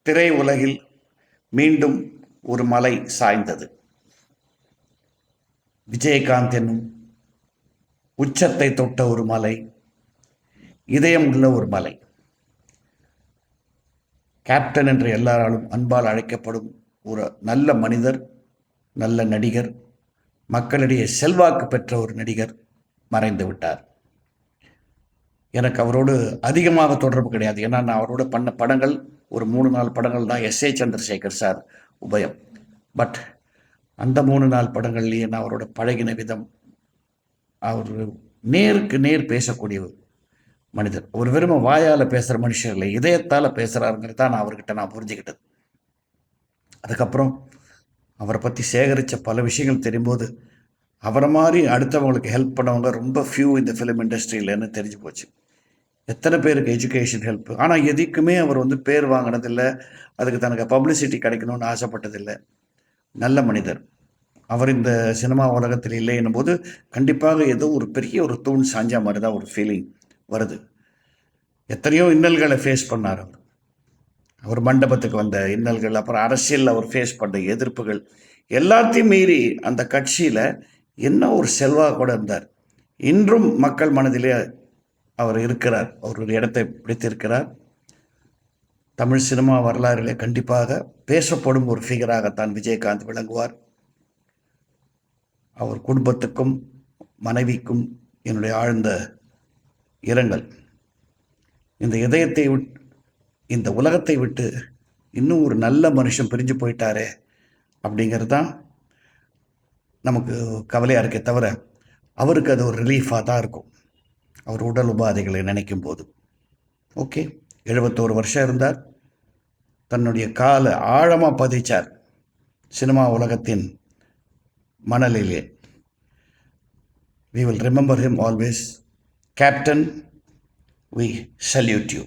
திரை உலகில் மீண்டும் ஒரு மலை சாய்ந்தது. விஜயகாந்த் என்னும் உச்சத்தை தொட்ட ஒரு மலை, இதயம் உள்ள ஒரு மலை, கேப்டன் என்று எல்லாராலும் அன்பால் அழைக்கப்படும் ஒரு நல்ல மனிதர், நல்ல நடிகர், மக்களிடையே செல்வாக்கு பெற்ற ஒரு நடிகர் மறைந்து விட்டார். எனக்கு அவரோடு அதிகமாக தொடர்பு கிடையாது. ஏன்னா நான் அவரோட பண்ண படங்கள் ஒரு 3-4 படங்கள் தான். எஸ்.ஏ. சந்திரசேகர் சார் உபயம். பட் அந்த 3-4 படங்கள்லேயே நான் அவரோட பழகின விதம், அவர் நேருக்கு நேர் பேசக்கூடிய மனிதர். ஒரு வெறும் வாயால் பேசுகிற மனுஷன் இல்லை, இதயத்தால் பேசுகிறாருங்கிறது தான் நான் அவர்கிட்ட புரிஞ்சுக்கிட்டது. அதுக்கப்புறம் அவரை பற்றி சேகரித்த பல விஷயங்கள் தெரியும்போது, அவரை மாதிரி அடுத்தவங்களுக்கு ஹெல்ப் பண்ணவங்க ரொம்ப ஃபியூ இந்த ஃபிலிம் இண்டஸ்ட்ரியிலன்னு தெரிஞ்சு போச்சு. எத்தனை பேருக்கு எஜுகேஷன் ஹெல்ப். ஆனால் எதுக்குமே அவர் பேர் வாங்கினதில்லை, அதுக்கு தனக்கு பப்ளிசிட்டி கிடைக்கணும்னு ஆசைப்பட்டதில்லை. நல்ல மனிதர். அவர் இந்த சினிமா உலகத்தில் இல்லை என்னும் போது கண்டிப்பாக ஏதோ ஒரு பெரிய ஒரு தூண் சாஞ்சா மாதிரி தான் ஒரு ஃபீலிங் வருது. எத்தனையோ இன்னல்களை ஃபேஸ் பண்ணார் அவர். அவர் மண்டபத்துக்கு வந்த இன்னல்கள், அப்புறம் அரசியலில் அவர் ஃபேஸ் பண்ண எதிர்ப்புகள் எல்லாத்தையும் மீறி அந்த கட்சியில் என்ன ஒரு செல்வாக்கோடு இருந்தார். இன்றும் மக்கள் மனதிலே அவர் இருக்கிறார். அவர் ஒரு இடத்தை பிடித்திருக்கிறார். தமிழ் சினிமா வரலாறிலே கண்டிப்பாக பேசப்படும் ஒரு ஃபிகராகத்தான் விஜயகாந்த் விளங்குவார். அவர் குடும்பத்துக்கும் மனைவிக்கும் என்னுடைய ஆழ்ந்த இரங்கல். இந்த இதயத்தை விட்டு, இந்த உலகத்தை விட்டு இன்னும் ஒரு நல்ல மனுஷன் பிரிஞ்சு போயிட்டாரே அப்படிங்கிறது தான் நமக்கு கவலையாக இருக்கே தவிர, அவருக்கு அது ஒரு ரிலீஃபாக தான் இருக்கும் அவர் உடல் உபாதைகளை நினைக்கும் போது. ஓகே, 71 வருஷம் இருந்தார். தன்னுடைய காலை ஆழமாக பதிச்சார் சினிமா உலகத்தின் மணலிலே. We will remember him always. Captain, we salute you.